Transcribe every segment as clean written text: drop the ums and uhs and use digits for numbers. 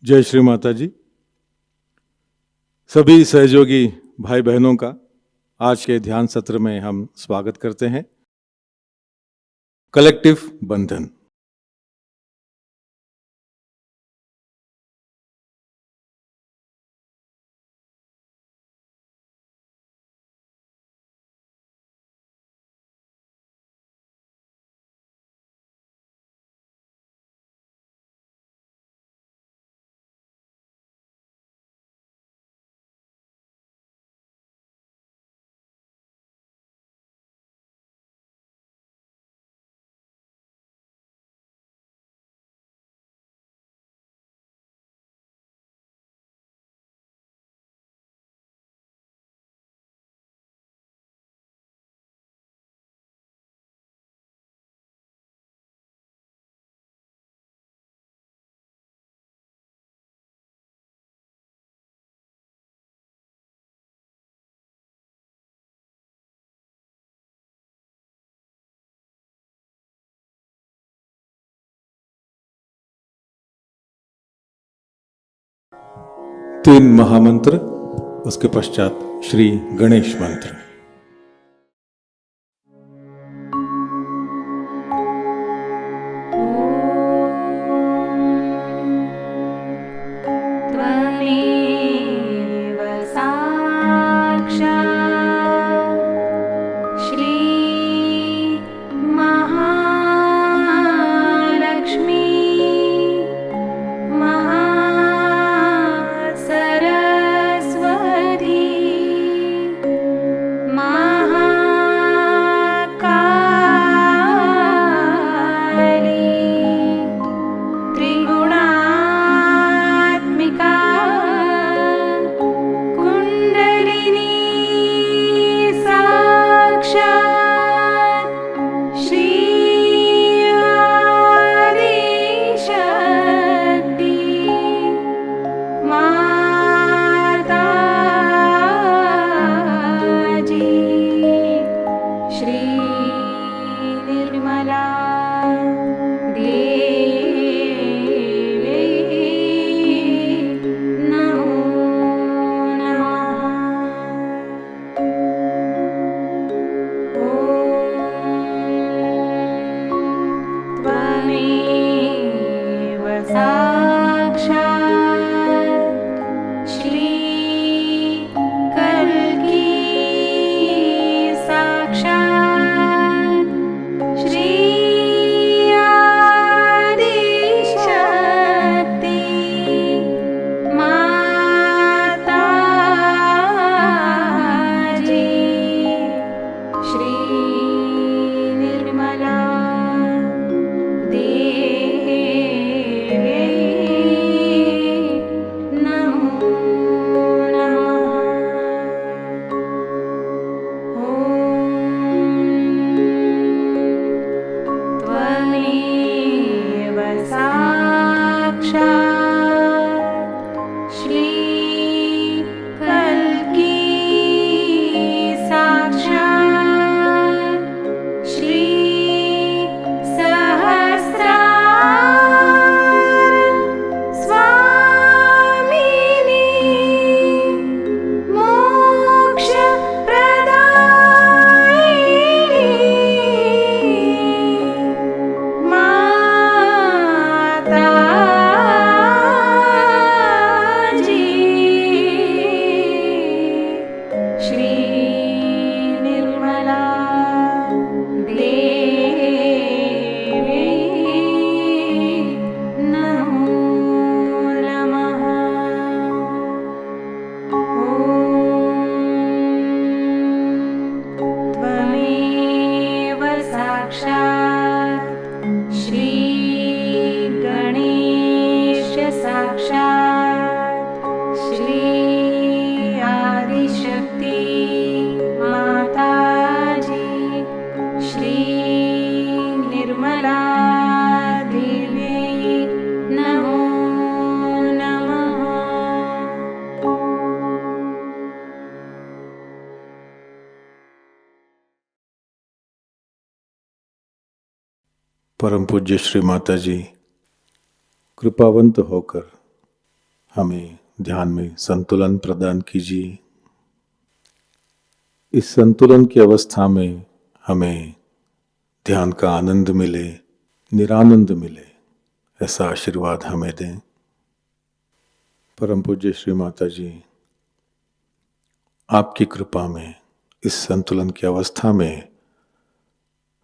जय श्री माताजी। सभी सहयोगी भाई बहनों का आज के ध्यान सत्र में हम स्वागत करते हैं। कलेक्टिव बंधन। तीन महामंत्र, उसके पश्चात श्री गणेश मंत्र। परम पूज्य श्री माताजी कृपावंत होकर हमें ध्यान में संतुलन प्रदान कीजिए। इस संतुलन की अवस्था में हमें ध्यान का आनंद मिले, निरानंद मिले, ऐसा आशीर्वाद हमें दें। परम पूज्य श्री माता जी, आपकी कृपा में इस संतुलन की अवस्था में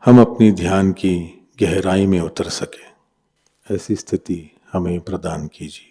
हम अपनी ध्यान की गहराई में उतर सके, ऐसी स्थिति हमें प्रदान कीजिए।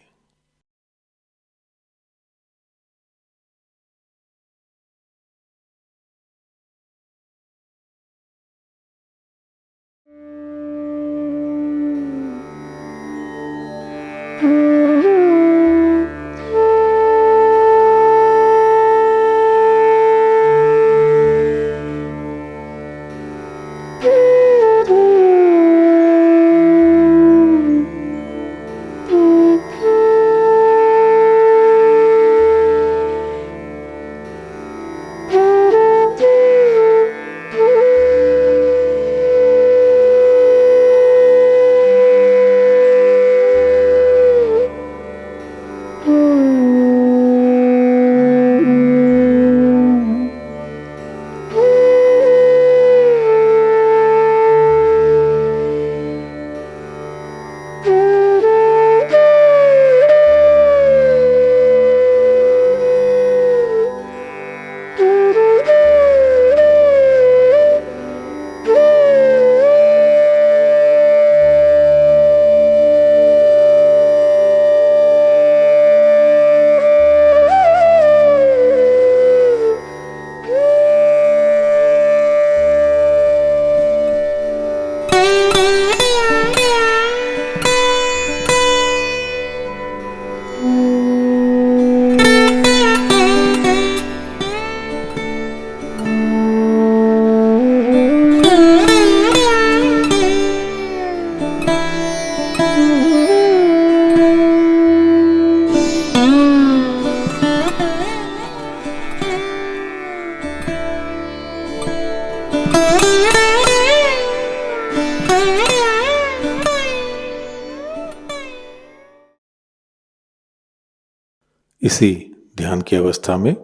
इसी ध्यान की अवस्था में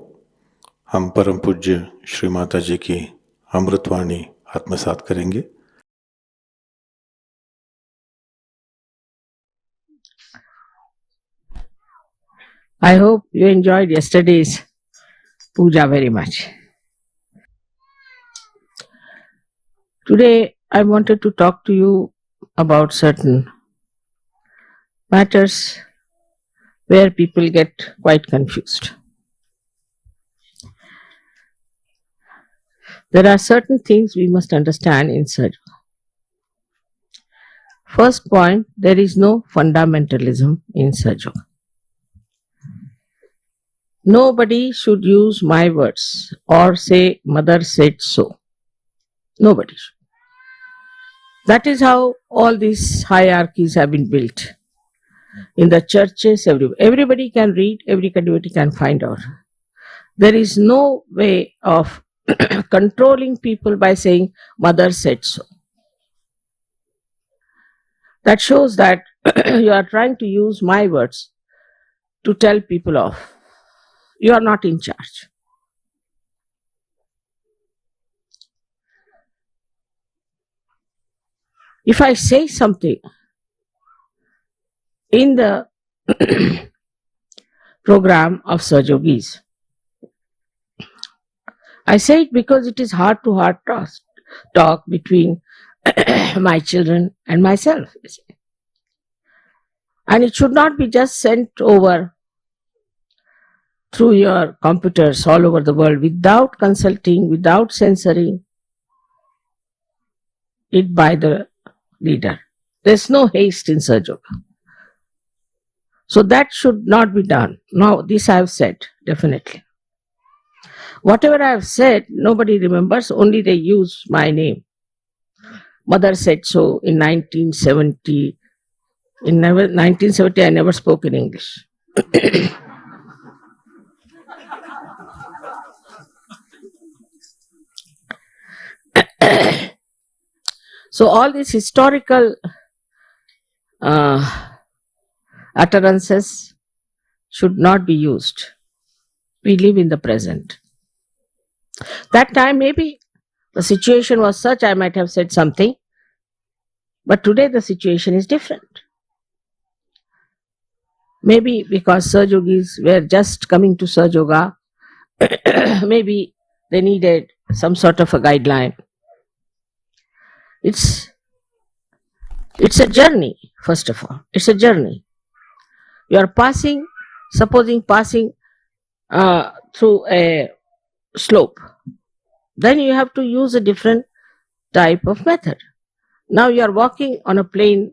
हम परम पूज्य श्री माता जी की अमृतवाणी आत्मसात करेंगे। I hope you enjoyed yesterday's puja very much. Today I wanted to talk to you about certain matters where people get quite confused. There are certain things we must understand in Sahajayoga. First point, there is no fundamentalism in Sahajayoga. Nobody should use my words or say mother said so. Nobody should. That is how all these hierarchies have been built. In the churches, everybody can read, everybody can find out. There is no way of controlling people by saying mother said so. That shows that you are trying to use my words to tell people off. You are not in charge. If I say something in the program of Sahajogis, I say it because it is heart to heart talk between my children and myself. And it should not be just sent over through your computers all over the world without consulting, without censoring it by the leader. There's no haste in Sahajayoga. So that should not be done. Now, this I have said, definitely. Whatever I have said, nobody remembers, only they use my name. Mother said so in 1970. In 1970, I never spoke in English. So all these historical utterances should not be used. We live in the present. That time maybe the situation was such I might have said something, but today the situation is different. Maybe because Sahajogis were just coming to Sahaja Yoga, maybe they needed some sort of a guideline. It's a journey, first of all. It's a journey. You are passing, supposing passing through a slope. Then you have to use a different type of method. Now you are walking on a plain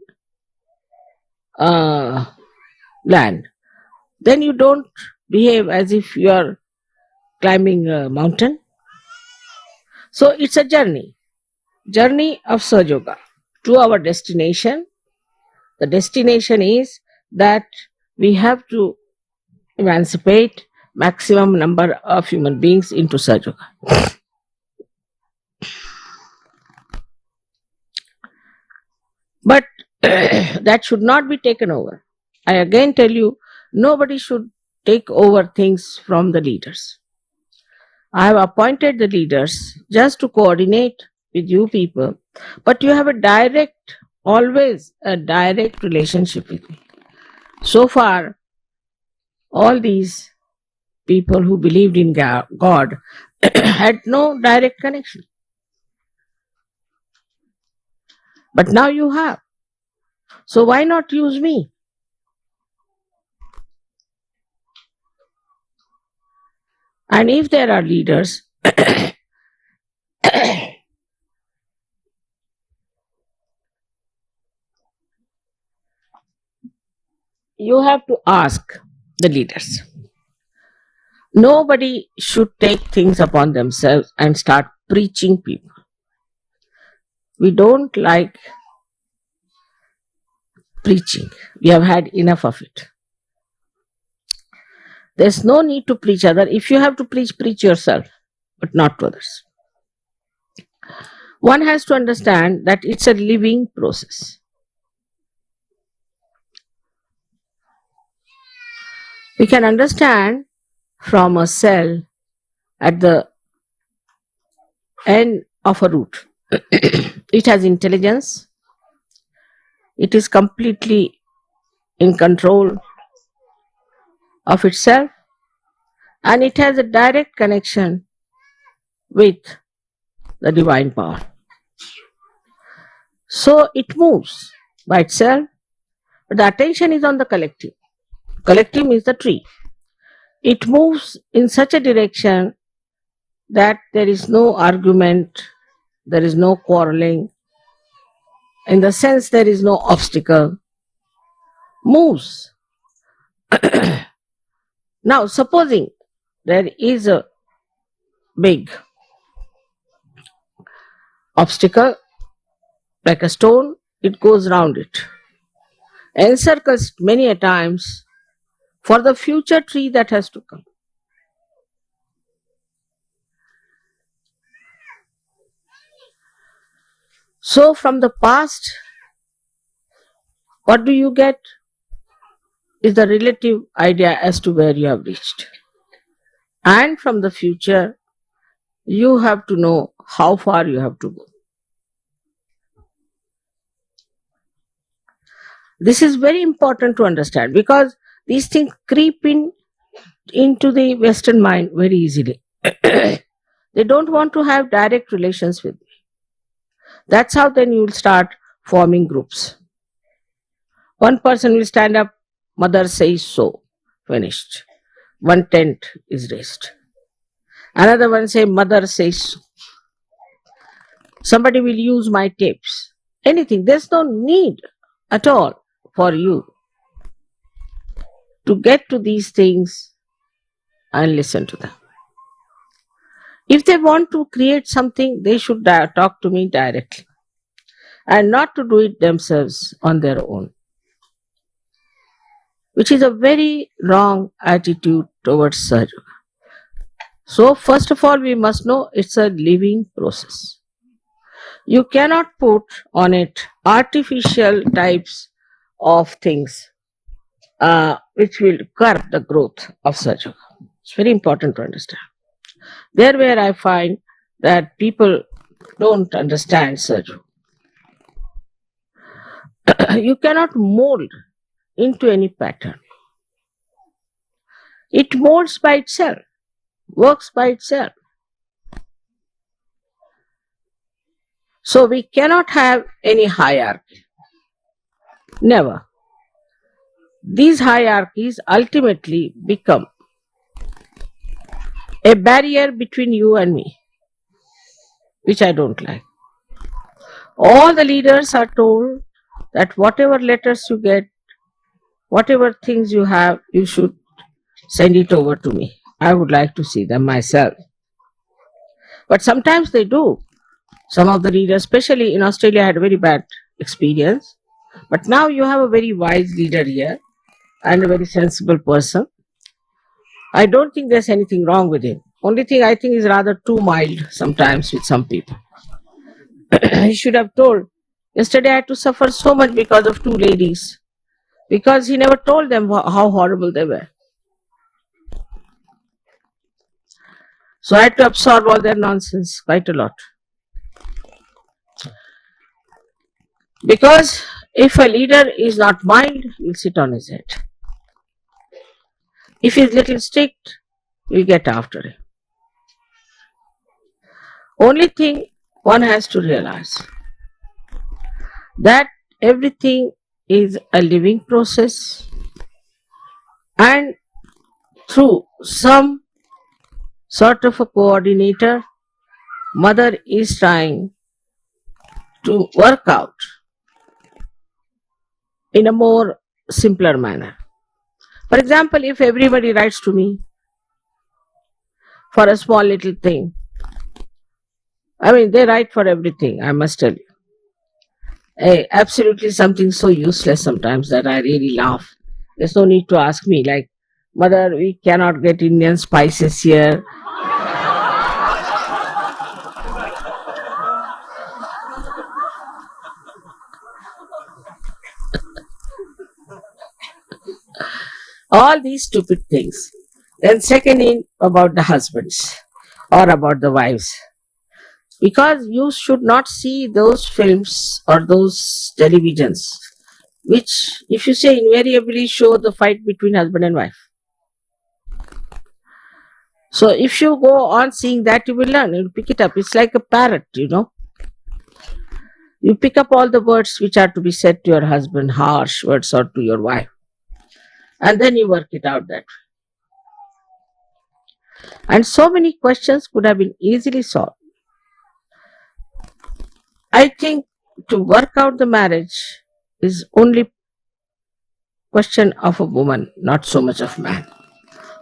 land. Then you don't behave as if you are climbing a mountain. So it's a journey of Sahaja Yoga to our destination. The destination is that we have to emancipate maximum number of human beings into Sahaja Yoga. But that should not be taken over. I again tell you, nobody should take over things from the leaders. I have appointed the leaders just to coordinate with you people, but you have always a direct relationship with me. So far, all these people who believed in God had no direct connection. But now you have. So why not use me? And if there are leaders you have to ask the leaders. Nobody should take things upon themselves and start preaching people. We don't like preaching. We have had enough of it. There's no need to preach others. If you have to preach, preach yourself, but not to others. One has to understand that it's a living process. We can understand from a cell at the end of a root. It has intelligence. It is completely in control of itself, and it has a direct connection with the divine power. So it moves by itself, but the attention is on the collective. Collective is the tree. It moves in such a direction that there is no argument, there is no quarreling. In the sense, there is no obstacle. Moves. Now, supposing there is a big obstacle, like a stone, it goes round it, encircles many a times for the future tree that has to come. So, from the past, what do you get is the relative idea as to where you have reached. And from the future, you have to know how far you have to go. This is very important to understand because these things creep into the Western mind very easily. They don't want to have direct relations with me. That's how then you will start forming groups. One person will stand up, mother says so, finished. One tent is raised. Another one say, mother says so. Somebody will use my tapes. Anything. There's no need at all for you to get to these things and listen to them. If they want to create something, they should talk to me directly and not to do it themselves on their own, which is a very wrong attitude towards Sahaja Yoga. So, first of all, we must know it's a living process. You cannot put on it artificial types of things which will curb the growth of Sahajayoga. It's very important to understand. There where I find that people don't understand Sahajayoga. You cannot mold into any pattern. It molds by itself, works by itself. So we cannot have any hierarchy. Never. These hierarchies ultimately become a barrier between you and me, which I don't like. All the leaders are told that whatever letters you get, whatever things you have, you should send it over to me. I would like to see them myself. But sometimes they do. Some of the leaders, especially in Australia, had a very bad experience. But now you have a very wise leader here and a very sensible person. I don't think there's anything wrong with him. Only thing I think is rather too mild sometimes with some people. He should have told, yesterday I had to suffer so much because of two ladies. Because he never told them how horrible they were. So I had to absorb all their nonsense, quite a lot. Because if a leader is not mild, he'll sit on his head. If he's little strict, we'll get after him. Only thing one has to realize that everything is a living process, and through some sort of a coordinator, Mother is trying to work out in a more simpler manner. For example, if everybody writes to me for a small little thing, I mean, they write for everything, I must tell you. Absolutely something so useless sometimes that I really laugh. There's no need to ask me, like, Mother, we cannot get Indian spices here. All these stupid things. Then second in about the husbands or about the wives. Because you should not see those films or those televisions which, if you say, invariably show the fight between husband and wife. So if you go on seeing that, you will learn, you'll pick it up. It's like a parrot, you know. You pick up all the words which are to be said to your husband, harsh words, or to your wife. And then you work it out that way. And so many questions could have been easily solved. I think to work out the marriage is only question of a woman, not so much of man.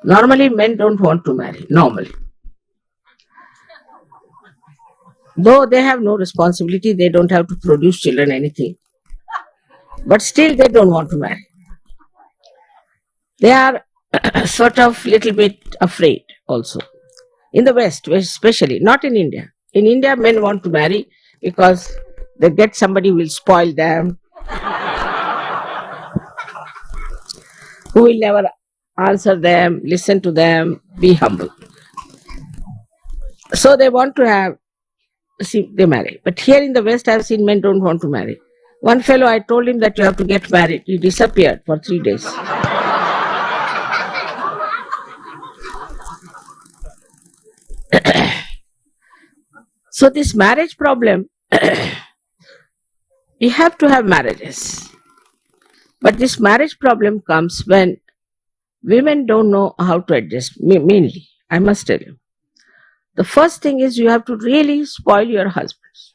Normally men don't want to marry, normally. Though they have no responsibility, they don't have to produce children, anything. But still they don't want to marry. They are sort of little bit afraid also. In the West, especially, not in India. In India, men want to marry because they get somebody who will spoil them, who will never answer them, listen to them, be humble. So they want to have, see, they marry. But here in the West, I have seen men don't want to marry. One fellow, I told him that you have to get married. He disappeared for 3 days. So this marriage problem, we have to have marriages. But this marriage problem comes when women don't know how to adjust, mainly, I must tell you. The first thing is you have to really spoil your husbands.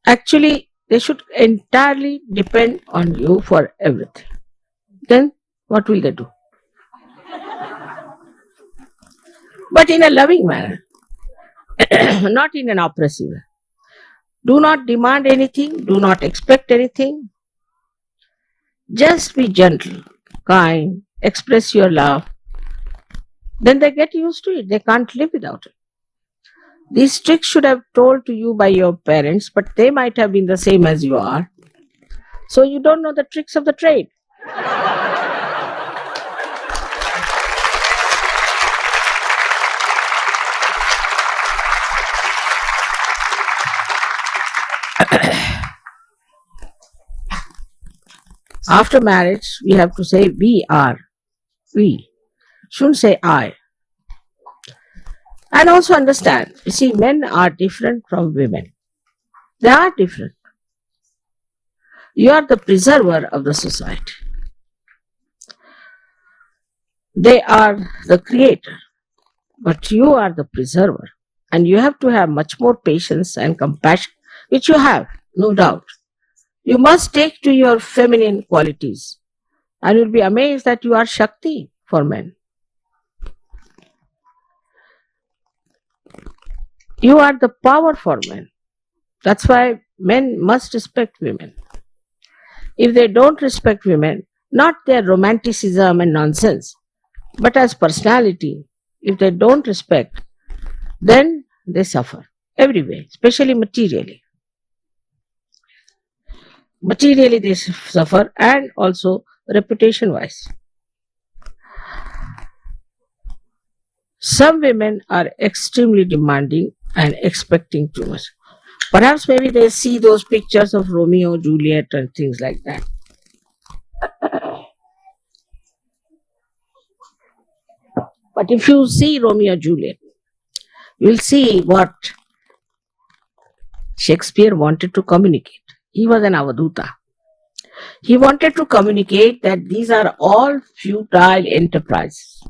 Actually, they should entirely depend on you for everything. Then what will they do? But in a loving manner, not in an oppressive way. Do not demand anything, do not expect anything. Just be gentle, kind, express your love. Then they get used to it. They can't live without it. These tricks should have told to you by your parents, but they might have been the same as you are. So you don't know the tricks of the trade. After marriage, we have to say we are. We. Shouldn't say I. And also understand, you see, men are different from women. They are different. You are the preserver of the society. They are the creator, but you are the preserver. And you have to have much more patience and compassion, which you have, no doubt. You must take to your feminine qualities, and you'll be amazed that you are Shakti for men. You are the power for men. That's why men must respect women. If they don't respect women, not their romanticism and nonsense, but as personality, if they don't respect, then they suffer every way, especially materially. Materially they suffer, and also reputation wise. Some women are extremely demanding and expecting too much. Perhaps maybe they see those pictures of Romeo, Juliet and things like that. But if you see Romeo and Juliet, you will see what Shakespeare wanted to communicate. He was an Avaduta. He wanted to communicate that these are all futile enterprises.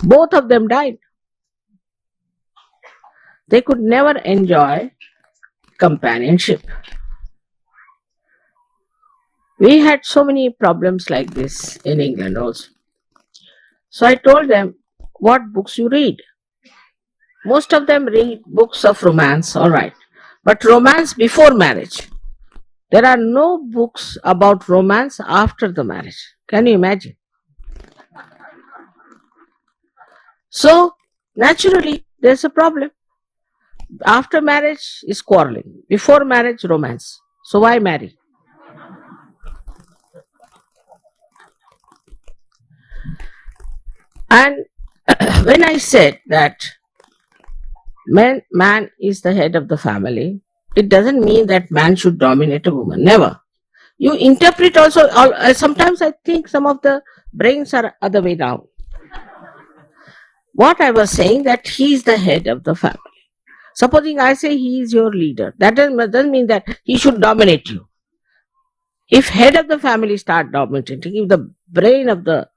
Both of them died. They could never enjoy companionship. We had so many problems like this in England also. So I told them, what books you read? Most of them read books of romance, all right. But romance before marriage. There are no books about romance after the marriage. Can you imagine? So, naturally, there's a problem. After marriage is quarreling. Before marriage, romance. So why marry? And when I said that man is the head of the family, it doesn't mean that man should dominate a woman. Never. You interpret also, sometimes I think some of the brains are other way down. What I was saying, that he is the head of the family. Supposing I say he is your leader, that doesn't mean that he should dominate you. If head of the family start dominating, if the brain of the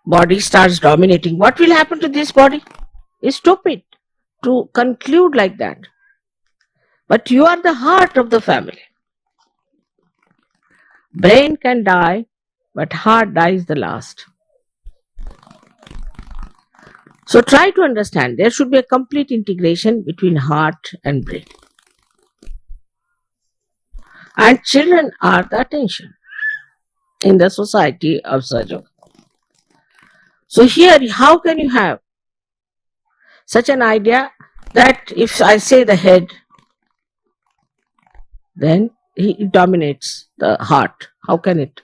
body starts dominating, what will happen to this body? It's stupid to conclude like that. But you are the heart of the family. Brain can die, but heart dies the last. So try to understand, there should be a complete integration between heart and brain. And children are the attention in the society of Sahajayoga. So here, how can you have such an idea that if I say the head, then he dominates the heart? How can it?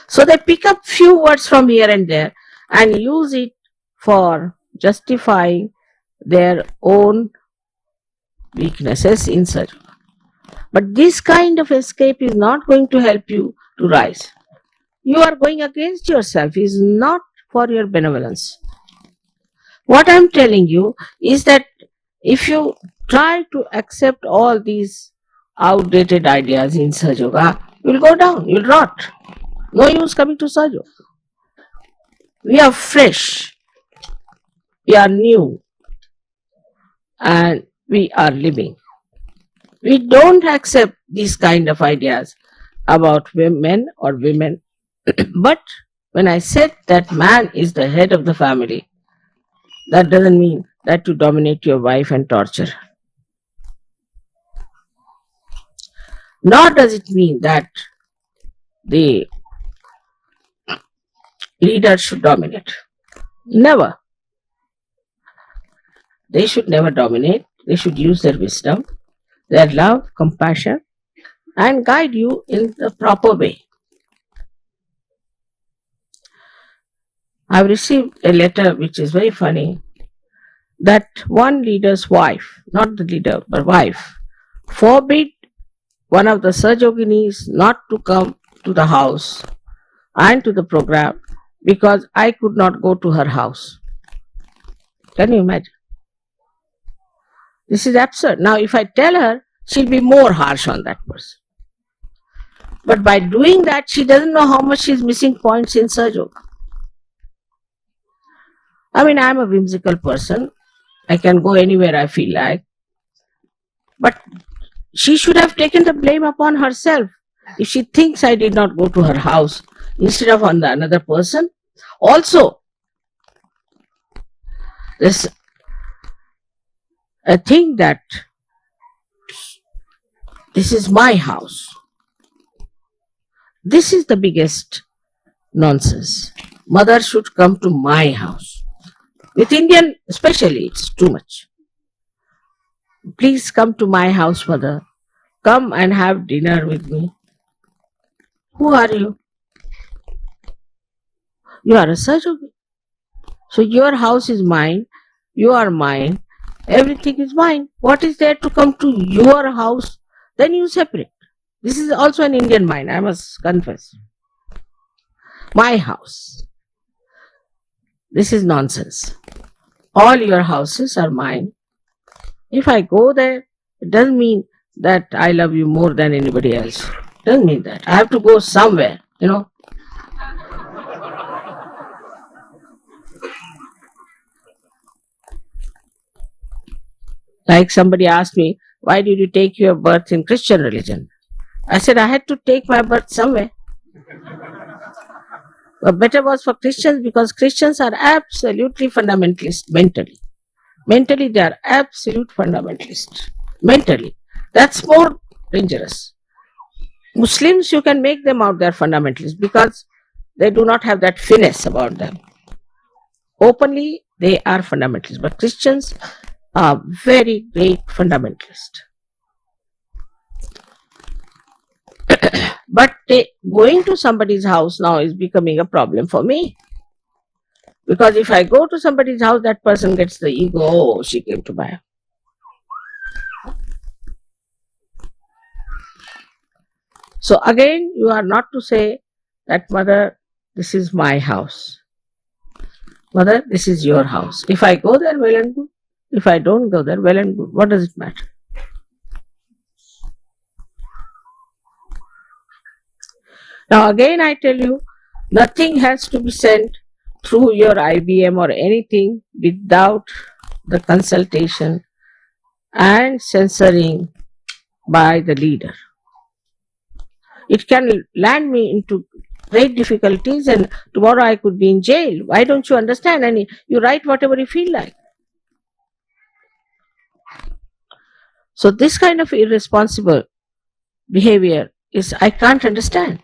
So they pick up few words from here and there and use it for justifying their own weaknesses in Sahajayoga. But this kind of escape is not going to help you to rise. You are going against yourself, it is not for your benevolence. What I am telling you is that if you try to accept all these outdated ideas in Sahajayoga, you will go down, you will rot. No use coming to Sahajayoga. We are fresh, we are new, and we are living. We don't accept these kind of ideas about men or women. But when I said that man is the head of the family, that doesn't mean that to dominate your wife and torture. Nor does it mean that the leader should dominate. Never. They should never dominate. They should use their wisdom. their love, compassion, and guide you in the proper way. I've received a letter which is very funny, that one leader's wife, not the leader, but wife, forbid one of the Sahajayoginis not to come to the house and to the program because I could not go to her house. Can you imagine? This is absurd. Now, if I tell her, she'll be more harsh on that person. But by doing that, she doesn't know how much she's missing points in Sahajayoga. I mean, I'm a whimsical person. I can go anywhere I feel like. But she should have taken the blame upon herself. If she thinks I did not go to her house instead of on the another person. Also, there's a thing that this is my house. This is the biggest nonsense. Mother should come to my house. With Indian especially, it's too much. Please come to my house, mother. Come and have dinner with me. Who are you? You are a Sahajayogi. So your house is mine, you are mine, everything is mine. What is there to come to your house? Then you separate. This is also an Indian mind, I must confess. My house. This is nonsense. All your houses are mine. If I go there, it doesn't mean that I love you more than anybody else. It doesn't mean that. I have to go somewhere, Like somebody asked me, why did you take your birth in Christian religion? I said, I had to take my birth somewhere. But better was for Christians because Christians are absolutely fundamentalist mentally. Mentally, they are absolute fundamentalist. Mentally. That's more dangerous. Muslims, you can make them out they're fundamentalists because they do not have that finesse about them. Openly, they are fundamentalists. But Christians are very great fundamentalists. But going to somebody's house now is becoming a problem for me. Because if I go to somebody's house, that person gets the ego, oh, she came to my house. So again, you are not to say that, mother, this is my house. Mother, this is your house. If I go there, well and good. If I don't go there, well and good. What does it matter? Now again I tell you, nothing has to be sent through your IBM or anything without the consultation and censoring by the leader. It can land me into great difficulties and tomorrow I could be in jail. Why don't you understand? And you write whatever you feel like. So this kind of irresponsible behavior is, I can't understand.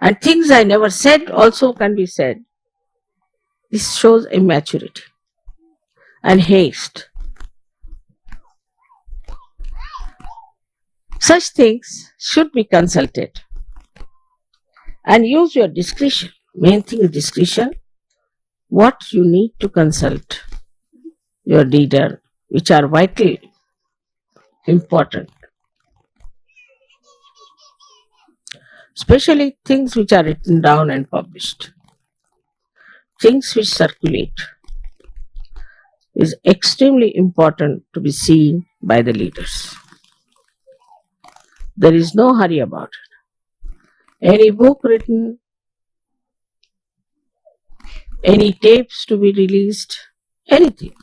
And things I never said also can be said. This shows immaturity and haste. Such things should be consulted and use your discretion. Main thing is discretion. What you need to consult your leader, which are vitally important. Especially things which are written down and published. Things which circulate is extremely important to be seen by the leaders. There is no hurry about it. Any book written, any tapes to be released, anything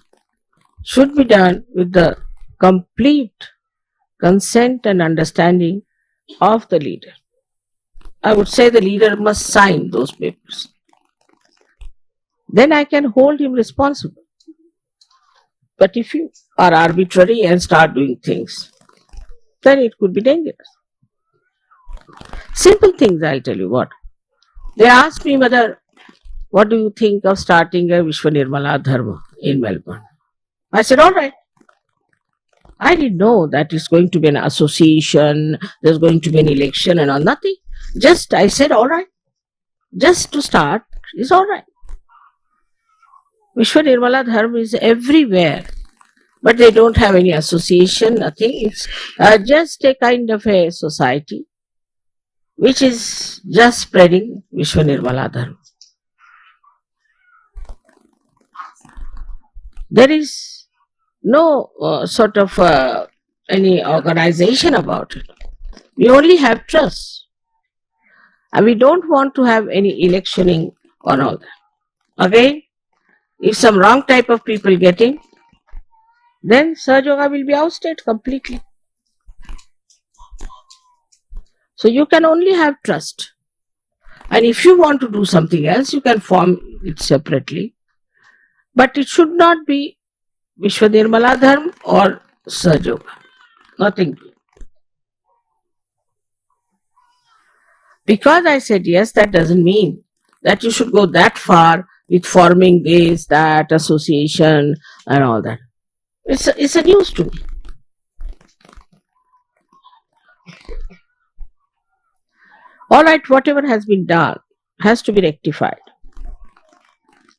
should be done with the complete consent and understanding of the leader. I would say the leader must sign those papers. Then I can hold him responsible. But if you are arbitrary and start doing things, then it could be dangerous. Simple things, I'll tell you what. They asked me, mother, what do you think of starting a Vishwa Nirmala Dharma in Melbourne? I said, all right. I didn't know that it's going to be an association, there's going to be an election and all, nothing. Just I said, all right, just to start is all right. Vishwa Nirmala Dharma is everywhere, but they don't have any association, nothing. It's just a kind of a society which is just spreading Vishwa Nirmala Dharma. There is no sort of any organization about it. We only have trust. And we don't want to have any electioning on all that. Again, if some wrong type of people get in, then Sahajayoga will be ousted completely. So you can only have trust. And if you want to do something else, you can form it separately. But it should not be Vishwa Nirmala Dharma or Sahajayoga. Nothing. Because I said yes, that doesn't mean that you should go that far with forming this, that, association and all that. It's a news to me. All right, whatever has been done has to be rectified.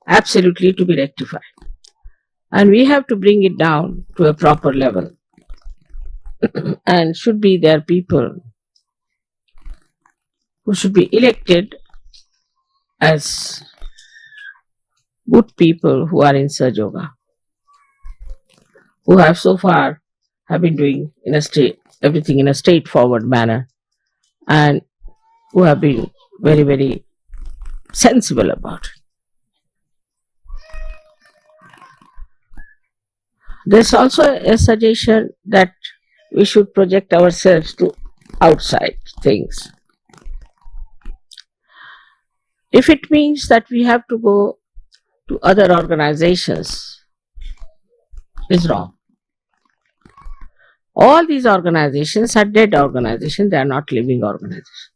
Absolutely to be rectified. And we have to bring it down to a proper level. And should be there people who should be elected as good people who are in Sahajayoga, who have so far have been doing everything in a straightforward manner, and who have been very, very sensible about it. There's also a suggestion that we should project ourselves to outside things. If it means that we have to go to other organizations, it's wrong. All these organizations are dead organizations, they are not living organizations.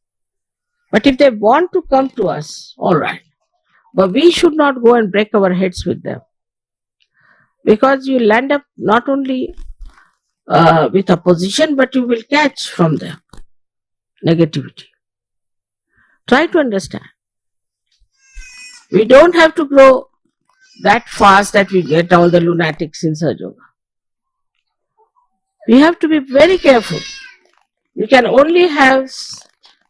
But if they want to come to us, all right. But we should not go and break our heads with them. Because you will end up not only with opposition, but you will catch from them negativity. Try to understand. We don't have to grow that fast that we get all the lunatics in Sahajayoga. We have to be very careful. You can only have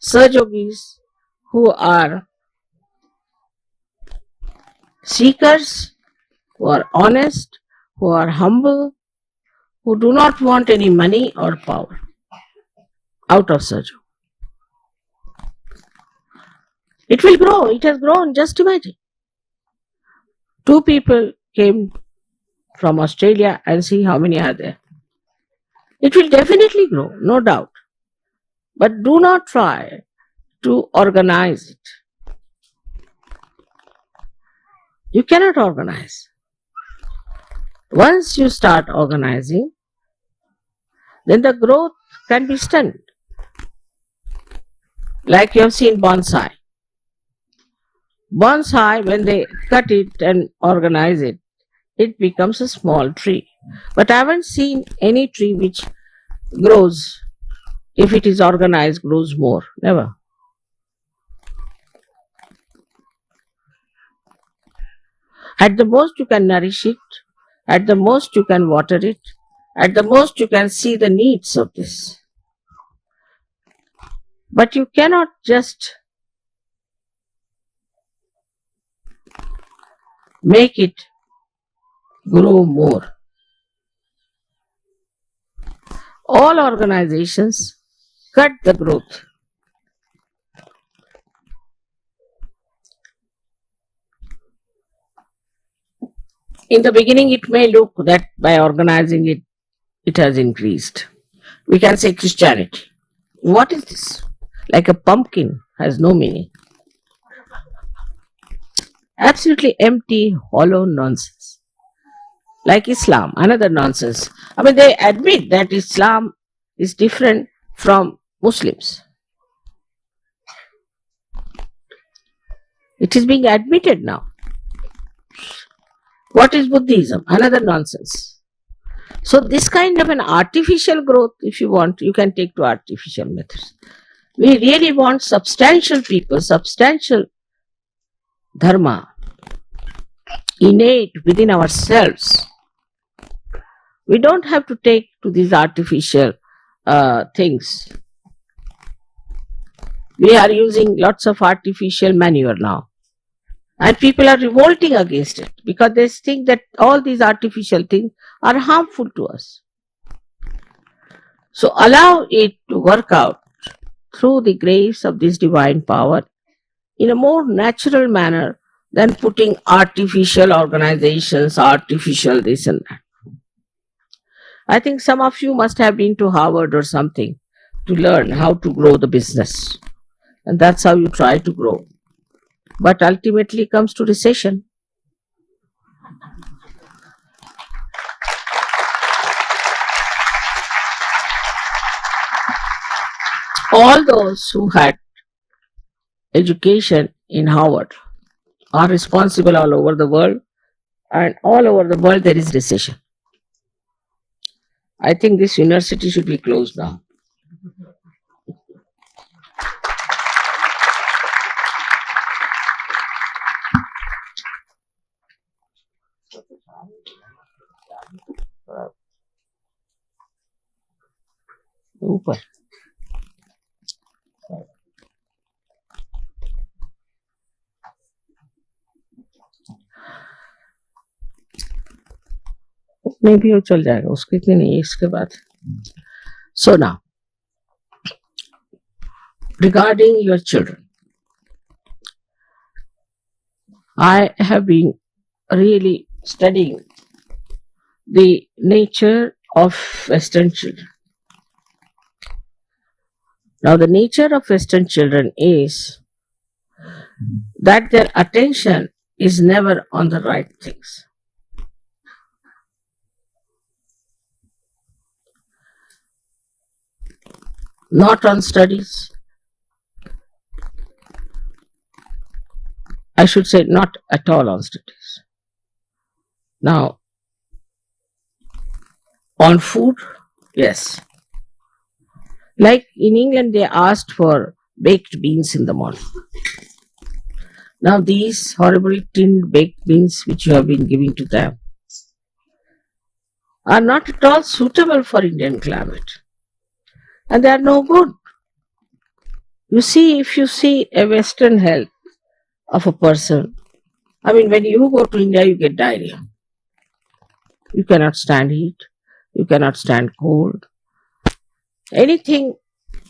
Sahajogis who are seekers, who are honest, who are humble, who do not want any money or power out of Sahajayoga. It will grow. It has grown. Just imagine. 2 people came from Australia and see how many are there. It will definitely grow, no doubt. But do not try to organize it. You cannot organize. Once you start organizing, then the growth can be stunted. Like you have seen bonsai. Bonsai, when they cut it and organize it, it becomes a small tree. But I haven't seen any tree which grows, if it is organized, grows more. Never. At the most you can nourish it, at the most you can water it, at the most you can see the needs of this. But you cannot just make it grow more. All organizations cut the growth. In the beginning, it may look that by organizing it, it has increased. We can say Christianity. What is this? Like a pumpkin, has no meaning. Absolutely empty, hollow nonsense. Like Islam, another nonsense. I mean, they admit that Islam is different from Muslims. It is being admitted now. What is Buddhism? Another nonsense. So this kind of an artificial growth, if you want, you can take to artificial methods. We really want substantial people, substantial dharma, innate within ourselves. We don't have to take to these artificial things. We are using lots of artificial manure now. And people are revolting against it because they think that all these artificial things are harmful to us. So allow it to work out through the grace of this divine power in a more natural manner than putting artificial organizations, artificial this and that. I think some of you must have been to Harvard or something to learn how to grow the business. And that's how you try to grow. But ultimately comes to recession. All those who had education in Harvard are responsible all over the world, and all over the world there is recession. I think this university should be closed now. ऊपर नहीं भी वो चल जाएगा, उसके इतनी नहीं है इसके बाद. So now, regarding your children, I have been really studying the nature of Western children. Now, the nature of Western children is that their attention is never on the right things. Not on studies. I should say not at all on studies. Now, on food, yes. Like in England, they asked for baked beans in the morning. Now, these horrible tinned baked beans which you have been giving to them are not at all suitable for Indian climate. And they are no good. You see, if you see a Western health of a person, I mean, when you go to India, you get diarrhea. You cannot stand heat. You cannot stand cold. Anything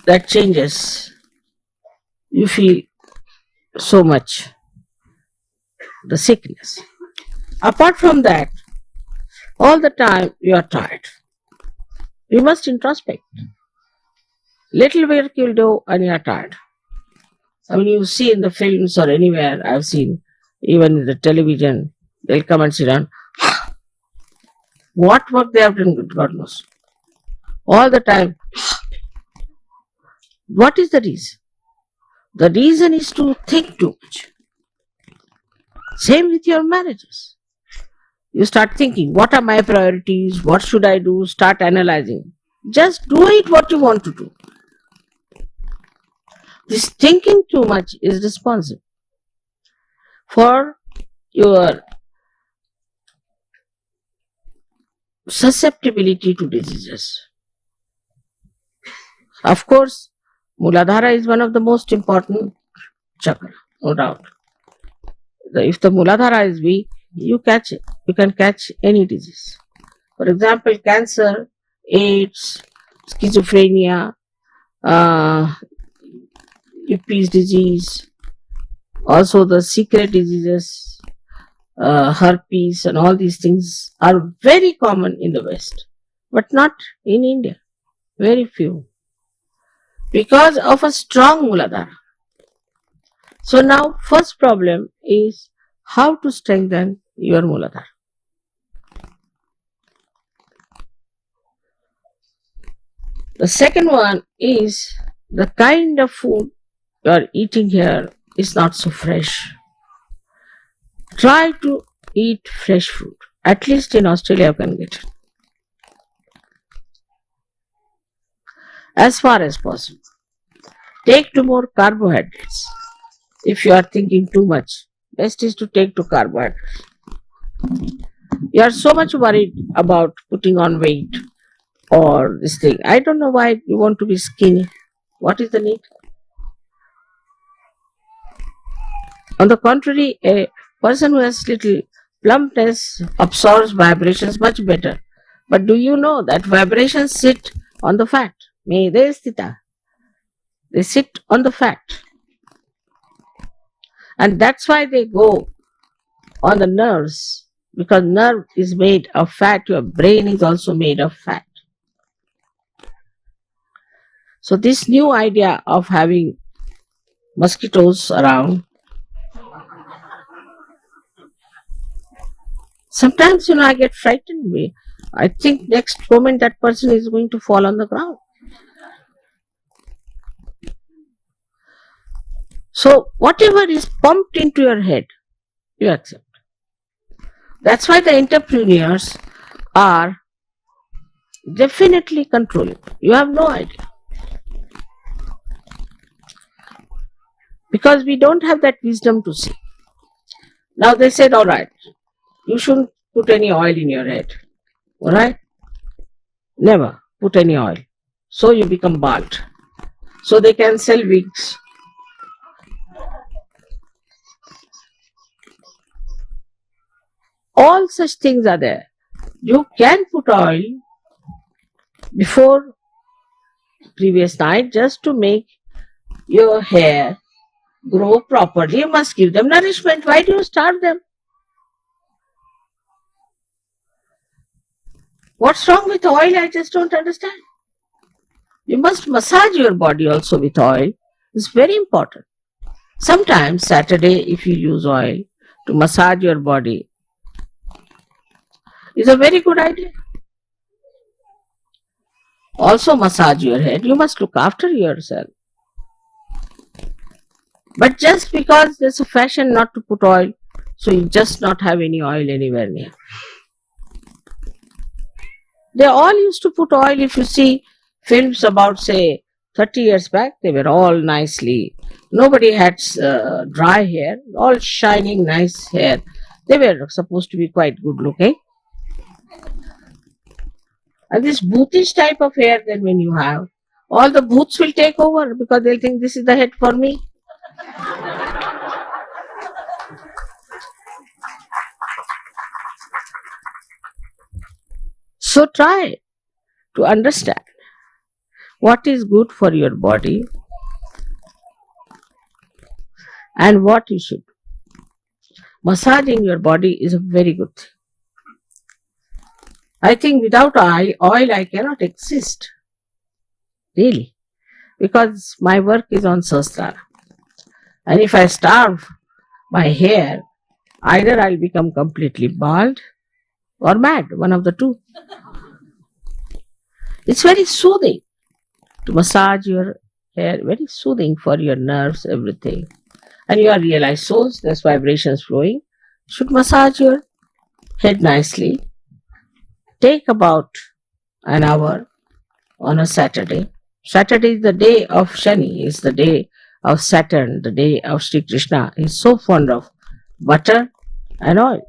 that changes, you feel so much the sickness. Apart from that, all the time you are tired. You must introspect. Little work you'll do and you are tired. I mean, you see in the films or anywhere, I've seen, even in the television, they'll come and sit down. What work they have done, God knows. All the time. What is the reason? The reason is to think too much. Same with your marriages. You start thinking, what are my priorities? What should I do? Start analyzing. Just do it what you want to do. This thinking too much is responsible for your susceptibility to diseases. Of course, Muladhara is one of the most important chakra, no doubt. If the Muladhara is weak, you catch it. You can catch any disease. For example, cancer, AIDS, schizophrenia, Yuppies disease, also the secret diseases, herpes and all these things are very common in the West, but not in India. Very few. Because of a strong Muladhara. So now, first problem is how to strengthen your Muladhara. The second one is the kind of food you are eating here is not so fresh. Try to eat fresh food. At least in Australia you can get it. as far as possible. Take to more carbohydrates. If you are thinking too much, best is to take to carbohydrates. You are so much worried about putting on weight or this thing. I don't know why you want to be skinny. What is the need? On the contrary, a person who has little plumpness absorbs vibrations much better. But do you know that vibrations sit on the fat? They sit on the fat. And that's why they go on the nerves, because nerve is made of fat, your brain is also made of fat. So this new idea of having mosquitoes around, sometimes I get frightened. I think next moment that person is going to fall on the ground. So whatever is pumped into your head, you accept. That's why the entrepreneurs are definitely controlling. You have no idea. Because we don't have that wisdom to see. Now they said, all right, you shouldn't put any oil in your head. All right? Never put any oil. So you become bald. So they can sell wigs. All such things are there. You can put oil before previous night just to make your hair grow properly. You must give them nourishment. Why do you starve them? What's wrong with oil? I just don't understand. You must massage your body also with oil. It's very important. Sometimes Saturday, if you use oil to massage your body, it's a very good idea. Also massage your head. You must look after yourself. But just because there's a fashion not to put oil, so you just not have any oil anywhere near. They all used to put oil. If you see films about, say, 30 years back, they were all nicely. Nobody had dry hair, all shining, nice hair. They were supposed to be quite good looking. And this bhoothish type of hair, then when you have, all the bhoots will take over because they'll think this is the head for me. So try to understand what is good for your body and what you should do. Massaging your body is a very good thing. I think without oil I cannot exist. Really. Because my work is on Sastra. And if I starve my hair, either I'll become completely bald or mad, one of the two. It's very soothing to massage your hair, very soothing for your nerves, everything. And you are realized souls, there's vibrations flowing. You should massage your head nicely. Take about an hour on a Saturday. Saturday is the day of Shani, is the day of Saturn, the day of Shri Krishna. He's so fond of butter and oil.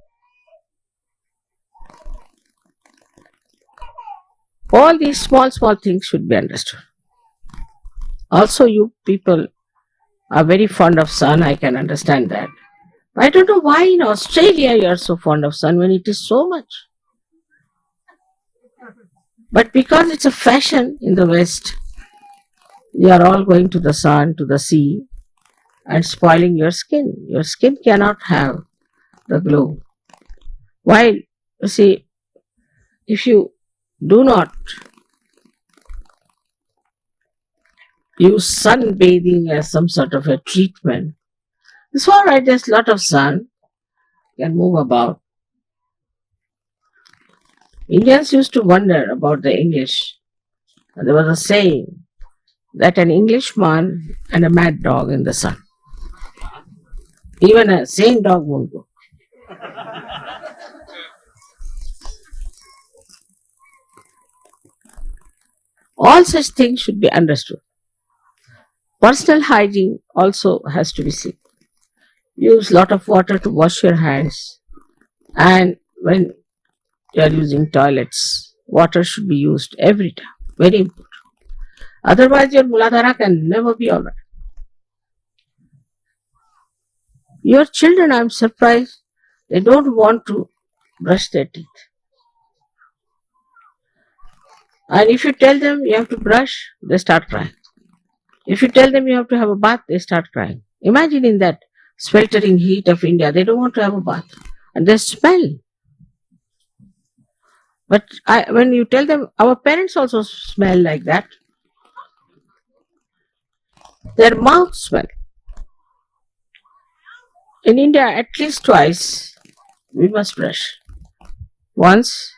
All these small things should be understood. Also, you people are very fond of sun, I can understand that. I don't know why in Australia you are so fond of sun when it is so much. But because it's a fashion in the West, you are all going to the sun, to the sea, and spoiling your skin. Your skin cannot have the glow. While, you see, if you do not use sunbathing as some sort of a treatment, it's all right, there's a lot of sun, you can move about. Indians used to wonder about the English. And there was a saying that an Englishman and a mad dog in the sun. Even a sane dog won't go. All such things should be understood. Personal hygiene also has to be seen. Use lot of water to wash your hands, and when you are using toilets, water should be used every time. Very important. Otherwise, your muladhara can never be alright. Your children, I'm surprised, they don't want to brush their teeth. And if you tell them you have to brush, they start crying. If you tell them you have to have a bath, they start crying. Imagine in that sweltering heat of India, they don't want to have a bath. And they smell. But when you tell them, our parents also smell like that. Their mouths smell. In India, at least twice, we must brush. Once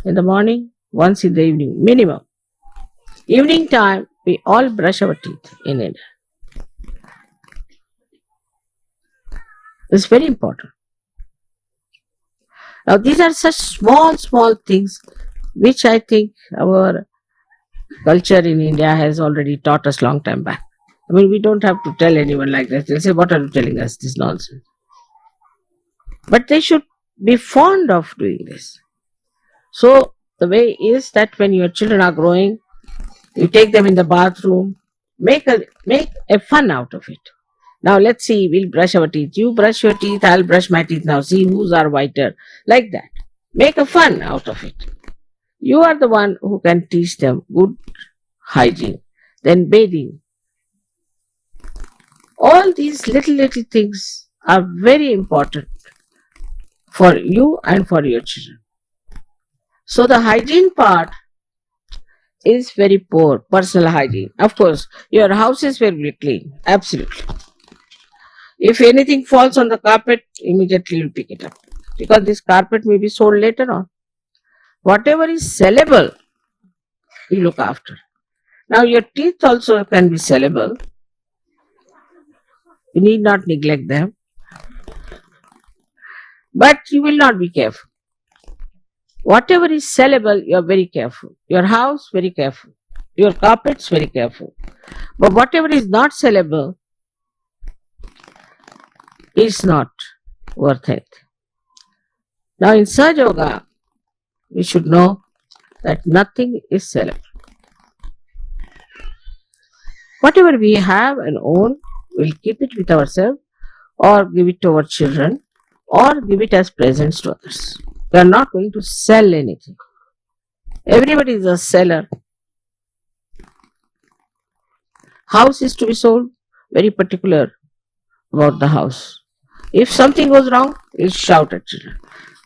in the morning, once in the evening, minimum. Evening time, we all brush our teeth in India. It's very important. Now, these are such small things which I think our culture in India has already taught us long time back. I mean, we don't have to tell anyone like this. They'll say, what are you telling us? This nonsense. But they should be fond of doing this. So, the way is that when your children are growing, you take them in the bathroom, make a fun out of it. Now let's see, we'll brush our teeth. You brush your teeth, I'll brush my teeth now. See whose are whiter. Like that. Make a fun out of it. You are the one who can teach them good hygiene. Then bathing. All these little things are very important for you and for your children. So the hygiene part is very poor, personal hygiene. Of course, your house is very clean. Absolutely. If anything falls on the carpet, immediately you pick it up. Because this carpet may be sold later on. Whatever is sellable, you look after. Now your teeth also can be sellable. You need not neglect them. But you will not be careful. Whatever is sellable, you are very careful. Your house, very careful. Your carpets, very careful. But whatever is not sellable is not worth it. Now in Sahajayoga, we should know that nothing is sellable. Whatever we have and own, we'll keep it with ourselves or give it to our children or give it as presents to others. We are not going to sell anything. Everybody is a seller. House is to be sold, very particular about the house. If something goes wrong, we'll shout at children.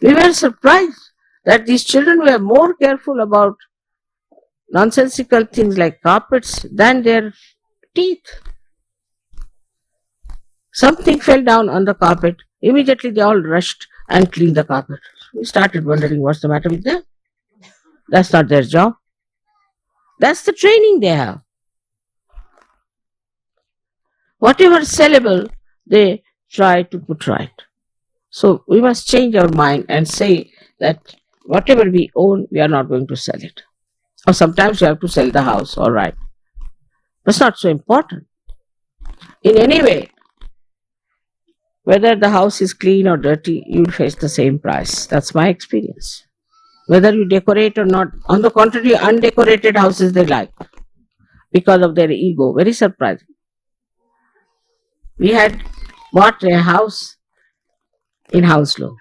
We were surprised that these children were more careful about nonsensical things like carpets than their teeth. Something fell down on the carpet. Immediately they all rushed and cleaned the carpet. We started wondering what's the matter with them. That's not their job. That's the training they have. Whatever is sellable, they try to put right. So we must change our mind and say that whatever we own, we are not going to sell it. Or sometimes you have to sell the house, all right. That's not so important. In any way, whether the house is clean or dirty, you will face the same price. That's my experience. Whether you decorate or not. On the contrary, undecorated houses they like because of their ego. Very surprising. We had bought a house in Hounslow.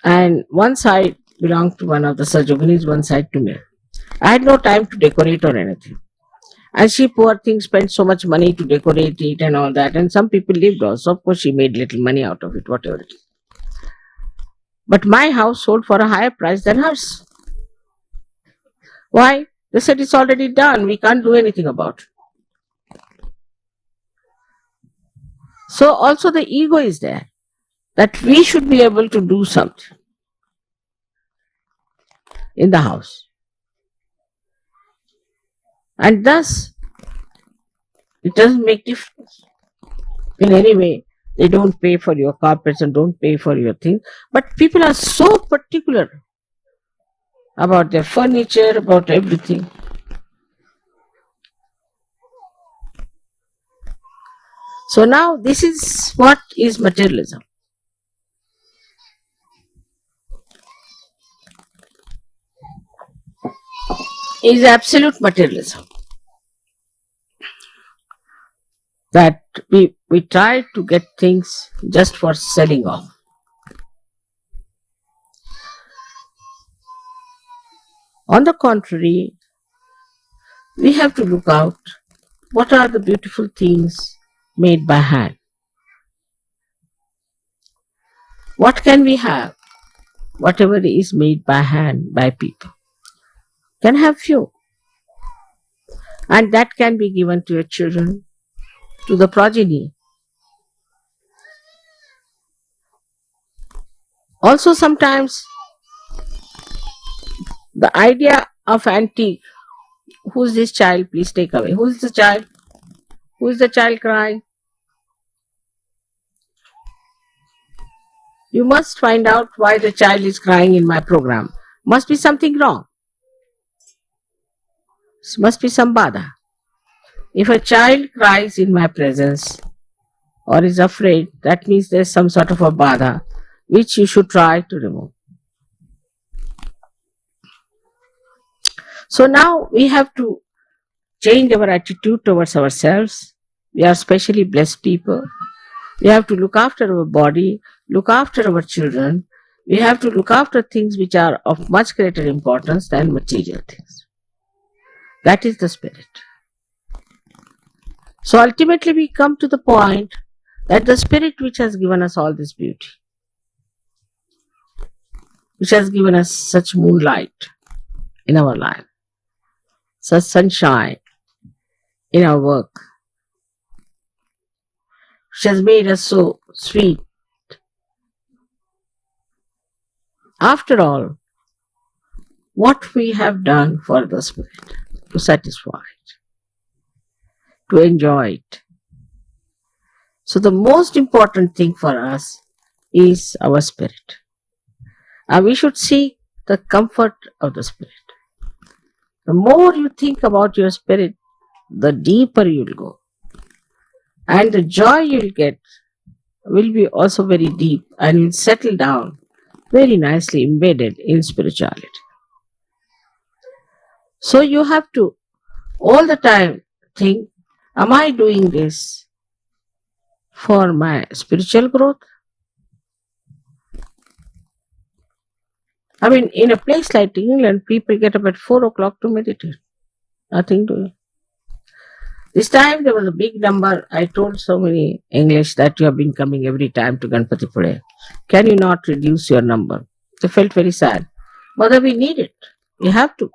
And one side belonged to one of the Sahajayoginis, one side to me. I had no time to decorate or anything. And she, poor thing, spent so much money to decorate it and all that. And some people lived also. Of course, she made little money out of it, whatever it is. But my house sold for a higher price than hers. Why? They said it's already done. We can't do anything about it. So also the ego is there. That we should be able to do something in the house. And thus, it doesn't make difference. In any way, they don't pay for your carpets and don't pay for your things. But people are so particular about their furniture, about everything. So now this is what is materialism. Is absolute materialism. That we try to get things just for selling off. On the contrary, we have to look out what are the beautiful things made by hand. What can we have? Whatever is made by hand by people can have few, and that can be given to your children, to the progeny. Also, sometimes the idea of antique. Who's this child? Please take away. Who's the child? Who is the child crying? You must find out why the child is crying in my program. Must be something wrong. Must be some bada. If a child cries in my presence or is afraid, that means there's some sort of a bada which you should try to remove. So now we have to change our attitude towards ourselves. We are specially blessed people. We have to look after our body, look after our children. We have to look after things which are of much greater importance than material things. That is the spirit. So ultimately we come to the point that the spirit which has given us all this beauty, which has given us such moonlight in our life, such sunshine in our work, which has made us so sweet. After all, what we have done for the spirit to satisfy it, to enjoy it. So the most important thing for us is our spirit. And we should seek the comfort of the spirit. The more you think about your spirit, the deeper you'll go. And the joy you'll get will be also very deep and will settle down very nicely embedded in spirituality. So you have to all the time think, am I doing this for my spiritual growth? I mean, in a place like England, people get up at 4 o'clock to meditate. Nothing doing. This time there was a big number. I told so many English that you have been coming every time to Ganpati Pune. Can you not reduce your number? They felt very sad. Mother, we need it. We have to.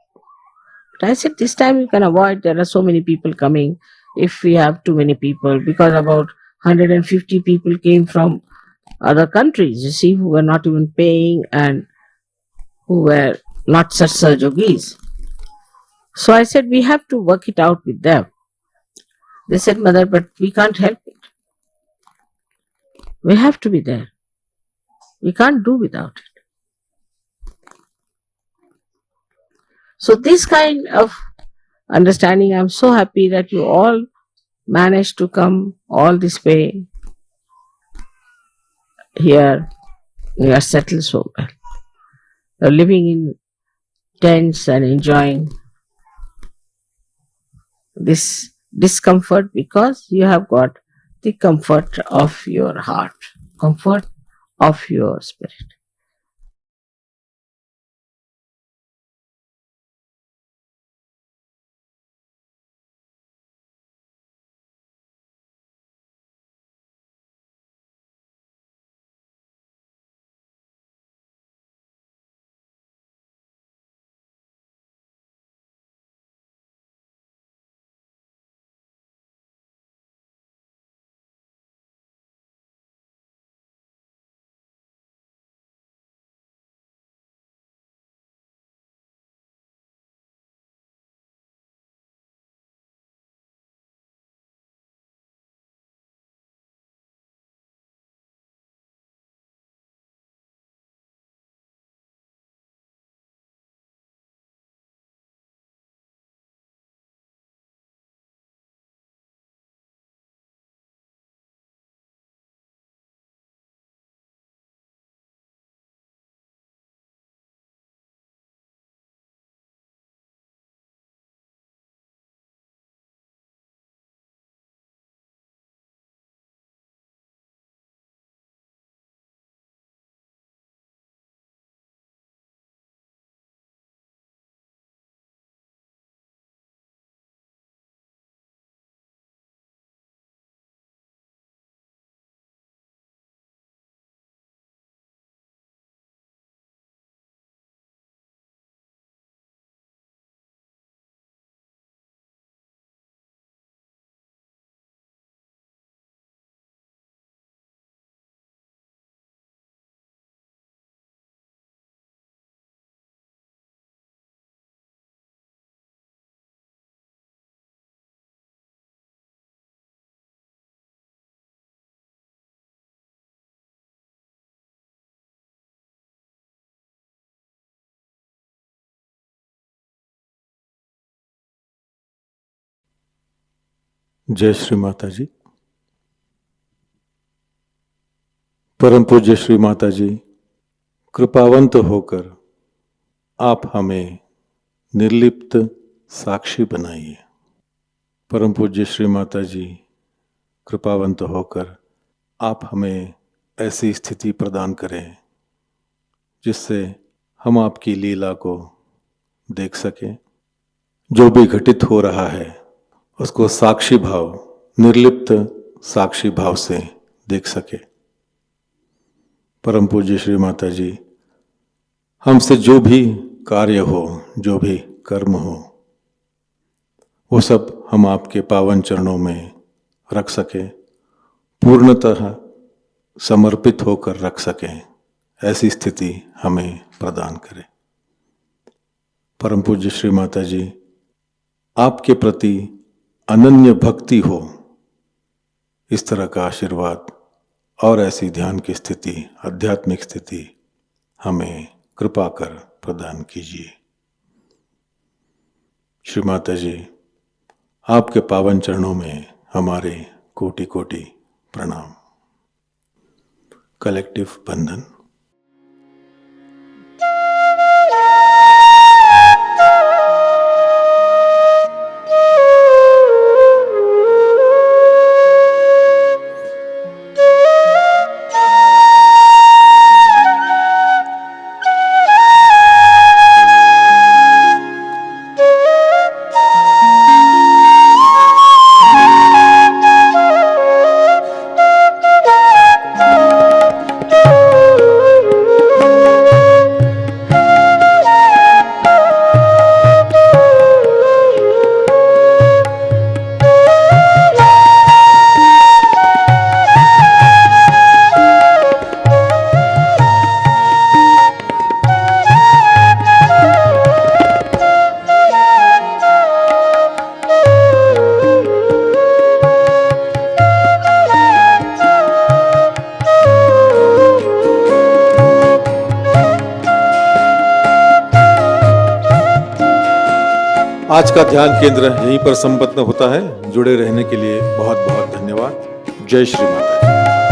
But I said, this time you can avoid. There are so many people coming if we have too many people, because about 150 people came from other countries, you see, who were not even paying and who were not such yogis. So I said, we have to work it out with them. They said, Mother, but we can't help it. We have to be there. We can't do without it. So this kind of understanding, I'm so happy that you all managed to come all this way here. You are settled so well. You're living in tents and enjoying this discomfort because you have got the comfort of your heart, comfort of your spirit. जय श्री माता जी। परम पूज्य श्री माता जी, कृपावंत होकर आप हमें निर्लिप्त साक्षी बनाइए। परम पूज्य श्री माता जी, कृपावंत होकर आप हमें ऐसी स्थिति प्रदान करें जिससे हम आपकी लीला को देख सकें। जो भी घटित हो रहा है उसको साक्षी भाव, निर्लिप्त साक्षी भाव से देख सके। परम पूज्य श्री माता जी, हमसे जो भी कार्य हो, जो भी कर्म हो, वो सब हम आपके पावन चरणों में रख सके, पूर्णतः समर्पित होकर रख सकें, ऐसी स्थिति हमें प्रदान करें। परम पूज्य श्री माता जी, आपके प्रति अनन्य भक्ति हो, इस तरह का आशीर्वाद और ऐसी ध्यान की स्थिति, आध्यात्मिक स्थिति हमें कृपा कर प्रदान कीजिए। श्री माता जी, आपके पावन चरणों में हमारे कोटि कोटि प्रणाम। कलेक्टिव बंधन। आज का ध्यान केंद्र यहीं पर संपन्न होता है। जुड़े रहने के लिए बहुत बहुत धन्यवाद। जय श्री माता जी।